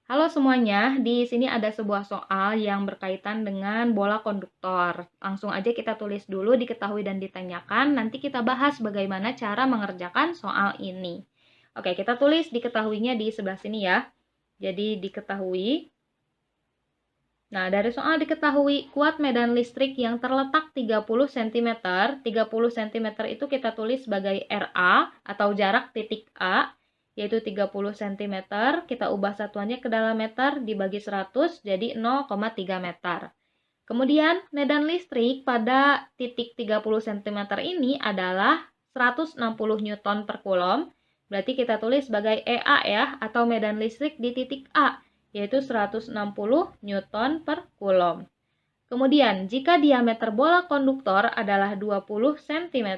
Halo semuanya, di sini ada sebuah soal yang berkaitan dengan bola konduktor. Langsung aja kita tulis dulu diketahui dan ditanyakan, nanti kita bahas bagaimana cara mengerjakan soal ini. Oke, kita tulis diketahuinya di sebelah sini ya. Jadi diketahui. Nah, dari soal diketahui kuat medan listrik yang terletak 30 cm. 30 cm itu kita tulis sebagai RA atau jarak titik A, yaitu 30 cm. Kita ubah satuannya ke dalam meter dibagi 100 jadi 0,3 meter. Kemudian medan listrik pada titik 30 cm ini adalah 160 Newton per Coulomb. Berarti kita tulis sebagai EA ya, atau medan listrik di titik A, yaitu 160 Newton per Coulomb. Kemudian, jika diameter bola konduktor adalah 20 cm,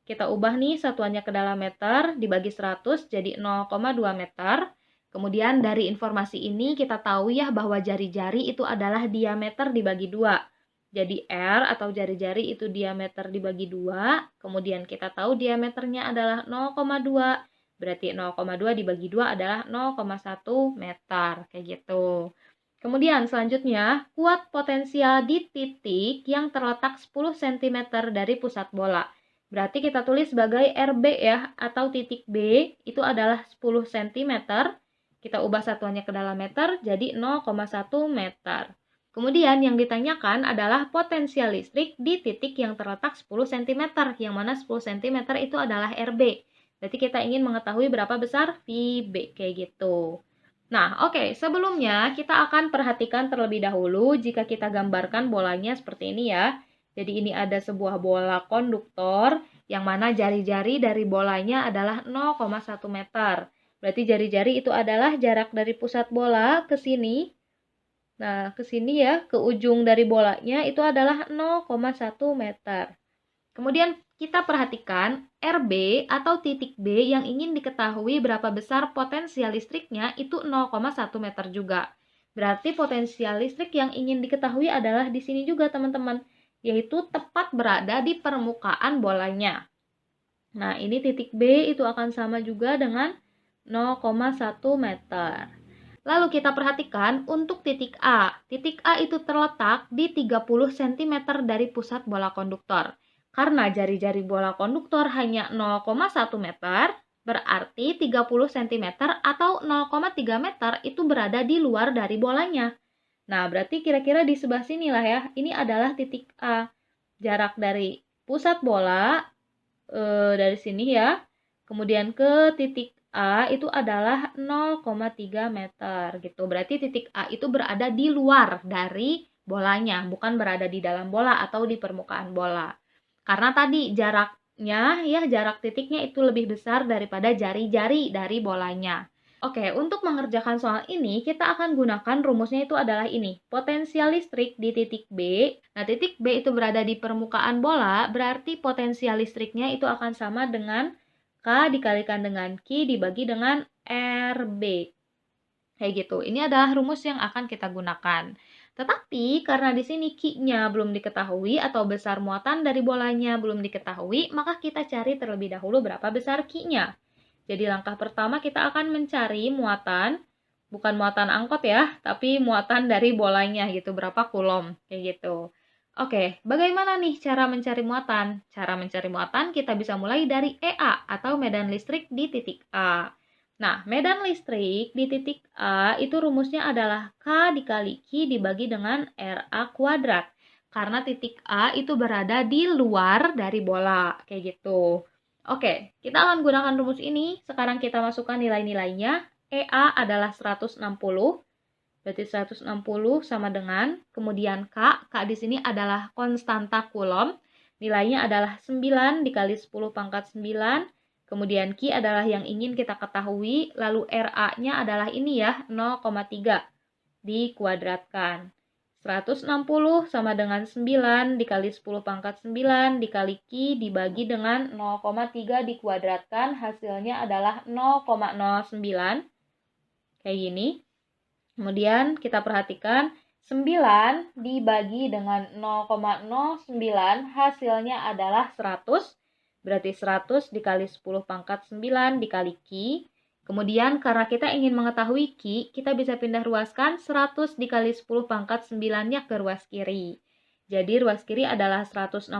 kita ubah nih satuannya ke dalam meter, dibagi 100 jadi 0,2 meter. Kemudian dari informasi ini kita tahu ya bahwa jari-jari itu adalah diameter dibagi 2. Jadi R atau jari-jari itu diameter dibagi 2, kemudian kita tahu diameternya adalah 0,2, berarti 0,2 dibagi 2 adalah 0,1 meter, kayak gitu. Kemudian selanjutnya, kuat potensial di titik yang terletak 10 cm dari pusat bola. Berarti kita tulis sebagai RB ya, atau titik B itu adalah 10 cm. Kita ubah satuannya ke dalam meter jadi 0,1 meter. Kemudian yang ditanyakan adalah potensial listrik di titik yang terletak 10 cm, yang mana 10 cm itu adalah RB. Berarti kita ingin mengetahui berapa besar VB, kayak gitu. Nah, oke, sebelumnya kita akan perhatikan terlebih dahulu jika kita gambarkan bolanya seperti ini ya. Jadi ini ada sebuah bola konduktor, yang mana jari-jari dari bolanya adalah 0,1 meter. Berarti jari-jari itu adalah jarak dari pusat bola ke sini. Nah, ke sini ya, ke ujung dari bolanya itu adalah 0,1 meter. Kemudian kita perhatikan RB atau titik B yang ingin diketahui berapa besar potensial listriknya itu 0,1 meter juga. Berarti potensial listrik yang ingin diketahui adalah di sini juga teman-teman, yaitu tepat berada di permukaan bolanya. Nah, ini titik B itu akan sama juga dengan 0,1 meter. Lalu kita perhatikan untuk titik A. Titik A itu terletak di 30 cm dari pusat bola konduktor. Karena jari-jari bola konduktor hanya 0,1 meter, berarti 30 cm atau 0,3 meter itu berada di luar dari bolanya. Nah, berarti kira-kira di sebelah sini lah ya. Ini adalah titik A. Jarak dari pusat bola dari sini ya. Kemudian ke titik A itu adalah 0,3 meter gitu. Berarti titik A itu berada di luar dari bolanya, bukan berada di dalam bola atau di permukaan bola. Karena tadi jaraknya ya, jarak titiknya itu lebih besar daripada jari-jari dari bolanya. Oke, untuk mengerjakan soal ini, kita akan gunakan rumusnya itu adalah ini. Potensial listrik di titik B. Nah, titik B itu berada di permukaan bola, berarti potensial listriknya itu akan sama dengan K dikalikan dengan Q dibagi dengan RB. Kayak gitu. Ini adalah rumus yang akan kita gunakan. Tetapi, karena di sini Q-nya belum diketahui atau besar muatan dari bolanya belum diketahui, maka kita cari terlebih dahulu berapa besar Q-nya. Jadi langkah pertama kita akan mencari muatan, bukan muatan angkot ya, tapi muatan dari bolanya gitu, berapa kulom, kayak gitu. Oke, bagaimana nih cara mencari muatan? Cara mencari muatan kita bisa mulai dari EA atau medan listrik di titik A. Nah, medan listrik di titik A itu rumusnya adalah K dikali Q dibagi dengan RA kuadrat. Karena titik A itu berada di luar dari bola, kayak gitu. Oke, kita akan gunakan rumus ini. Sekarang kita masukkan nilai-nilainya. EA adalah 160. Berarti 160 sama dengan, kemudian K di sini adalah konstanta Coulomb. Nilainya adalah 9 dikali 10 pangkat 9. Kemudian Q adalah yang ingin kita ketahui. Lalu RA-nya adalah ini ya, 0,3 dikuadratkan. 160 sama dengan 9 dikali 10 pangkat 9 dikali Q dibagi dengan 0,3 dikuadratkan, hasilnya adalah 0,09. Kayak gini. Kemudian kita perhatikan 9 dibagi dengan 0,09 hasilnya adalah 100. Berarti 100 dikali 10 pangkat 9 dikali Q. Kemudian karena kita ingin mengetahui Q, kita bisa pindah ruaskan 100 dikali 10 pangkat 9-nya ke ruas kiri. Jadi ruas kiri adalah 160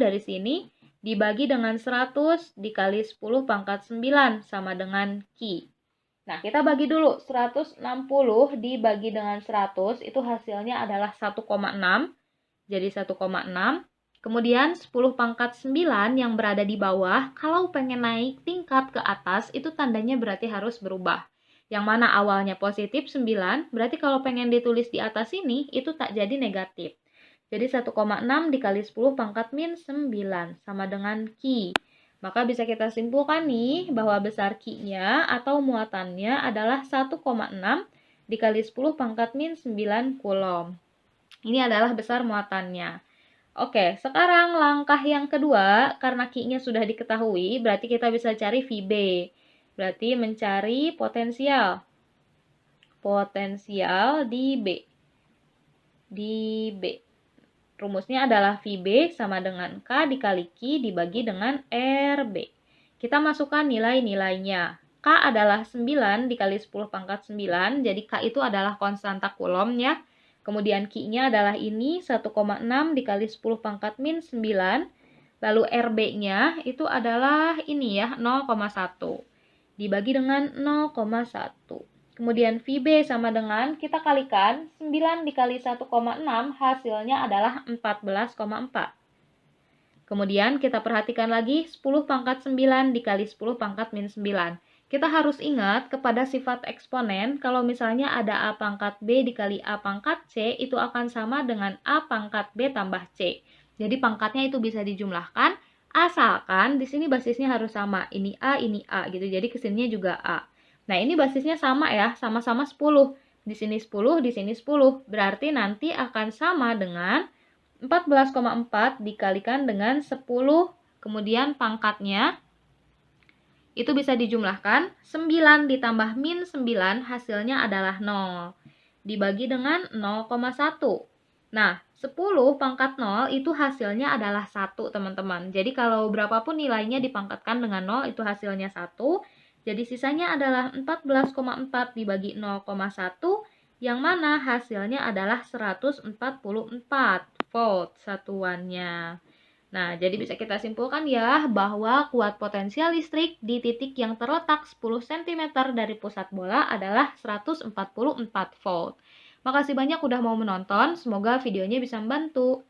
dari sini, dibagi dengan 100 dikali 10 pangkat 9 sama dengan Q. Nah, kita bagi dulu 160 dibagi dengan 100 itu hasilnya adalah 1,6. Jadi 1,6. Kemudian 10 pangkat 9 yang berada di bawah, kalau pengen naik tingkat ke atas, itu tandanya berarti harus berubah. Yang mana awalnya positif 9, berarti kalau pengen ditulis di atas ini, itu tak jadi negatif. Jadi 1,6 dikali 10 pangkat min 9, sama dengan Q. Maka bisa kita simpulkan nih, bahwa besar Q-nya atau muatannya adalah 1,6 dikali 10 pangkat min 9 Coulomb. Ini adalah besar muatannya. Oke, sekarang langkah yang kedua, karena Q-nya sudah diketahui, berarti kita bisa cari VB. Berarti mencari potensial. Potensial di B. Di B. Rumusnya adalah VB sama dengan K dikali Q dibagi dengan RB. Kita masukkan nilai-nilainya. K adalah 9 dikali 10 pangkat 9, jadi K itu adalah konstanta Coulomb ya. Kemudian Q-nya adalah ini 1,6 dikali 10 pangkat min 9. Lalu RB-nya itu adalah ini ya, 0,1. Dibagi dengan 0,1. Kemudian VB sama dengan, kita kalikan, 9 dikali 1,6 hasilnya adalah 14,4. Kemudian kita perhatikan lagi 10 pangkat 9 dikali 10 pangkat min 9. Kita harus ingat kepada sifat eksponen, kalau misalnya ada A pangkat B dikali A pangkat C, itu akan sama dengan A pangkat B tambah C. Jadi pangkatnya itu bisa dijumlahkan, asalkan di sini basisnya harus sama. Ini A gitu. Jadi kesininya juga A. Nah, ini basisnya sama ya, sama-sama 10. Di sini 10, di sini 10. Berarti nanti akan sama dengan 14,4 dikalikan dengan 10, kemudian pangkatnya itu bisa dijumlahkan, 9 ditambah min 9 hasilnya adalah 0. Dibagi dengan 0,1. Nah, 10 pangkat 0 itu hasilnya adalah 1, teman-teman. Jadi kalau berapapun nilainya dipangkatkan dengan 0 itu hasilnya 1. Jadi sisanya adalah 14,4 dibagi 0,1, yang mana hasilnya adalah 144 volt satuannya. Nah, jadi bisa kita simpulkan ya bahwa kuat potensial listrik di titik yang terletak 10 cm dari pusat bola adalah 144 volt. Makasih banyak udah mau menonton, semoga videonya bisa membantu.